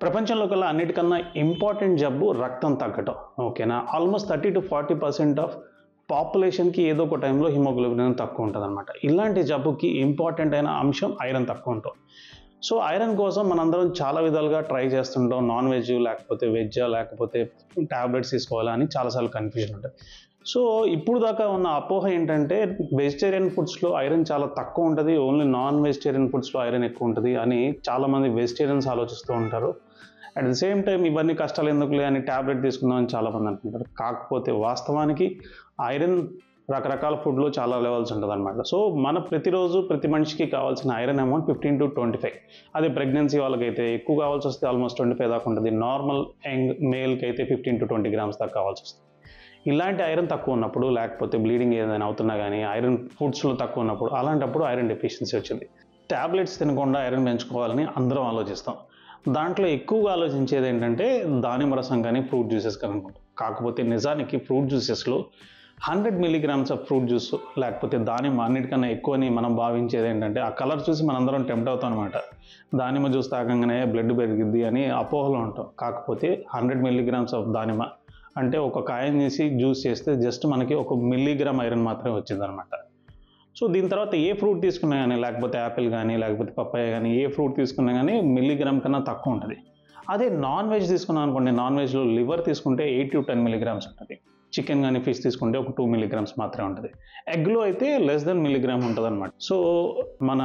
ప్రపంచంలో కల్లా అన్నిటికన్నా ఇంపార్టెంట్ జబ్బు రక్తం తగ్గటం. ఓకేనా? ఆల్మోస్ట్ 30-40% ఆఫ్ పాపులేషన్‌కి ఏదో ఒక టైంలో హిమోగ్లోబిన్ అనేది తక్కువ ఉంటదనమాట. ఇలాంటి జబ్బుకి ఇంపార్టెంట్ అయిన అంశం ఐరన్ తక్కువ ఉండటం. సో, ఐరన్ కోసం మనందరం చాలా విధాలుగా ట్రై చేస్తుంటాం. నాన్ వెజ్ లేకపోతే వెజ్జా లేకపోతే టాబ్లెట్స్ తీసుకోవాలా అని చాలా సార్లు కన్‌ఫ్యూజన్ ఉంటది. సో, ఇప్పుడు దాకా ఉన్న అపోహ ఏంటంటే వెజిటేరియన్ ఫుడ్స్‌లో ఐరన్ చాలా తక్కువ ఉంటది. ఓన్లీ నాన్ వెజిటేరియన్ ఫుడ్స్‌లో ఐరన్ ఎక్కువ ఉంటది అని చాలామంది వెజిటేరియన్స్ ఆలోచిస్తూ ఉంటారు. అట్ ద సేమ్ టైమ్ ఇవన్నీ కష్టాలు ఎందుకులే అని టాబ్లెట్ తీసుకుందాం అని చాలామంది అనుకుంటారు. కాకపోతే వాస్తవానికి ఐరన్ రకరకాల ఫుడ్‌లో చాలా లెవెల్స్ ఉంటదనమాట. సో, మన ప్రతిరోజు ప్రతి మనిషికి కావాల్సిన ఐరన్ అమౌంట్ 15-25. అదే ప్రెగ్నెన్సీ వాళ్ళకైతే ఎక్కువ కావాల్సొస్తే ఆల్మోస్ట్ 25 దాకా ఉంటది. నార్మల్ యంగ్ మేల్‌కి అయితే 15-20 గ్రామ్స్ దాకా కావాల్సొస్తది. ఇలాంటి ఐరన్ తక్కువ ఉన్నప్పుడు లేకపోతే బ్లీడింగ్ ఏదైనా అవుతున్నా గానీ ఐరన్ ఫుడ్స్‌లో తక్కువ ఉన్నప్పుడు అలాంటప్పుడు ఐరన్ డెఫిషియన్సీ వచ్చింది. టాబ్లెట్స్ తినకుండా ఐరన్ పెంచుకోవాలని అందరం ఆలోచిస్తాం. దాంట్లో ఎక్కువగా ఆలోచించేది ఏంటంటే దానిమ్మ రసం కానీ ఫ్రూట్ జ్యూసెస్ కానీ అనుకుంటాం. కాకపోతే నిజానికి ఫ్రూట్ జ్యూసెస్‌లో 100 మిల్లీగ్రామ్స్ ఆఫ్ ఫ్రూట్ జ్యూస్ లేకపోతే దానిమ్మ అన్నిటికన్నా ఎక్కువని మనం భావించేది ఏంటంటే ఆ కలర్ చూసి మనందరం టెంప్ట్ అవుతాం అనమాట. దానిమ్మ జ్యూస్ తాగంగానే బ్లడ్ పెరిగిద్ది అని అపోహలో ఉంటాం. కాకపోతే 100 మిల్లీగ్రామ్స్ ఆఫ్ దానిమ్మ అంటే ఒక కాయని తీసి జ్యూస్ చేస్తే జస్ట్ మనకి 1 మిల్లీగ్రామ్ ఐరన్ మాత్రమే వచ్చిందనమాట. సో, దీని తర్వాత ఏ ఫ్రూట్ తీసుకున్నా గానీ లేకపోతే యాపిల్ గానీ లేకపోతే పప్పాయ గానీ ఏ ఫ్రూట్ తీసుకున్నా గానీ మిల్లీగ్రామ్ కన్నా తక్కువ ఉంటది. అదే నాన్ వెజ్ తీసుకున్నాం అనుకోండి, నాన్ వెజ్‌లో లివర్ తీసుకుంటే 8-10 మిల్లీగ్రామ్స్ ఉంటది. చికెన్ గానీ ఫిష్ తీసుకుంటే ఒక 2 మిల్లీగ్రామ్స్ మాత్రమే ఉంటది. ఎగ్‌లో అయితే లెస్ దెన్ మిల్లీగ్రామ్ ఉంటదనమాట. సో, మన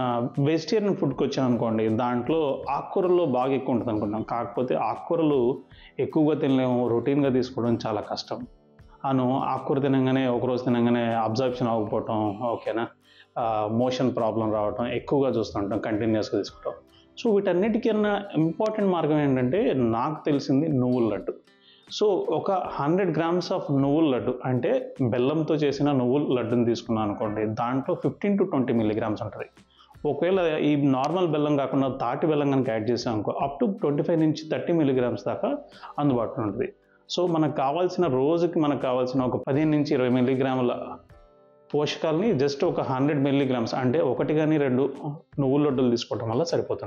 వెజిటేరియన్ ఫుడ్‌కొచ్చామనుకోండి దాంట్లో ఆకుకూరల్లో బాగా ఎక్కువ ఉంటదనుకుంటాం. కాకపోతే ఆకుకూరలు ఎక్కువగా తినలేము. రొటీన్‌గా తీసుకోవడం చాలా కష్టం. ఆకుకూర తినంగానే ఒకరోజు తినంగానే అబ్జార్ప్షన్ అవ్వకపోవటం, ఓకేనా? మోషన్ ప్రాబ్లమ్ రావటం ఎక్కువగా చూస్తుంటాం కంటిన్యూయస్‌గా తీసుకోవటం. సో, వీటన్నిటికన్నా ఇంపార్టెంట్ మార్గం ఏంటంటే నాకు తెలిసింది నువ్వుల లడ్డు. సో, ఒక 100 గ్రామ్స్ ఆఫ్ నువ్వుల లడ్డు అంటే బెల్లంతో చేసిన నువ్వుల లడ్డుని తీసుకున్నాం అనుకోండి దాంట్లో 15-20 మిల్లీగ్రామ్స్ ఉంటది. ఒకవేళ ఈ నార్మల్ బెల్లం కాకుండా తాటి బెల్లం గనుక యాడ్ చేసామనుకో అప్ టు 25-30 మిల్లీగ్రామ్స్ దాకా అందుబాటులో ఉంటది. సో, మనకు కావాల్సిన ఒక 15-20 మిల్లీగ్రాముల పోషకాలని జస్ట్ ఒక 100 మిల్లీగ్రామ్స్ అంటే 1 గాని 2 నువ్వుల లడ్డూలు తీసుకోవడం వల్ల సరిపోతుంది.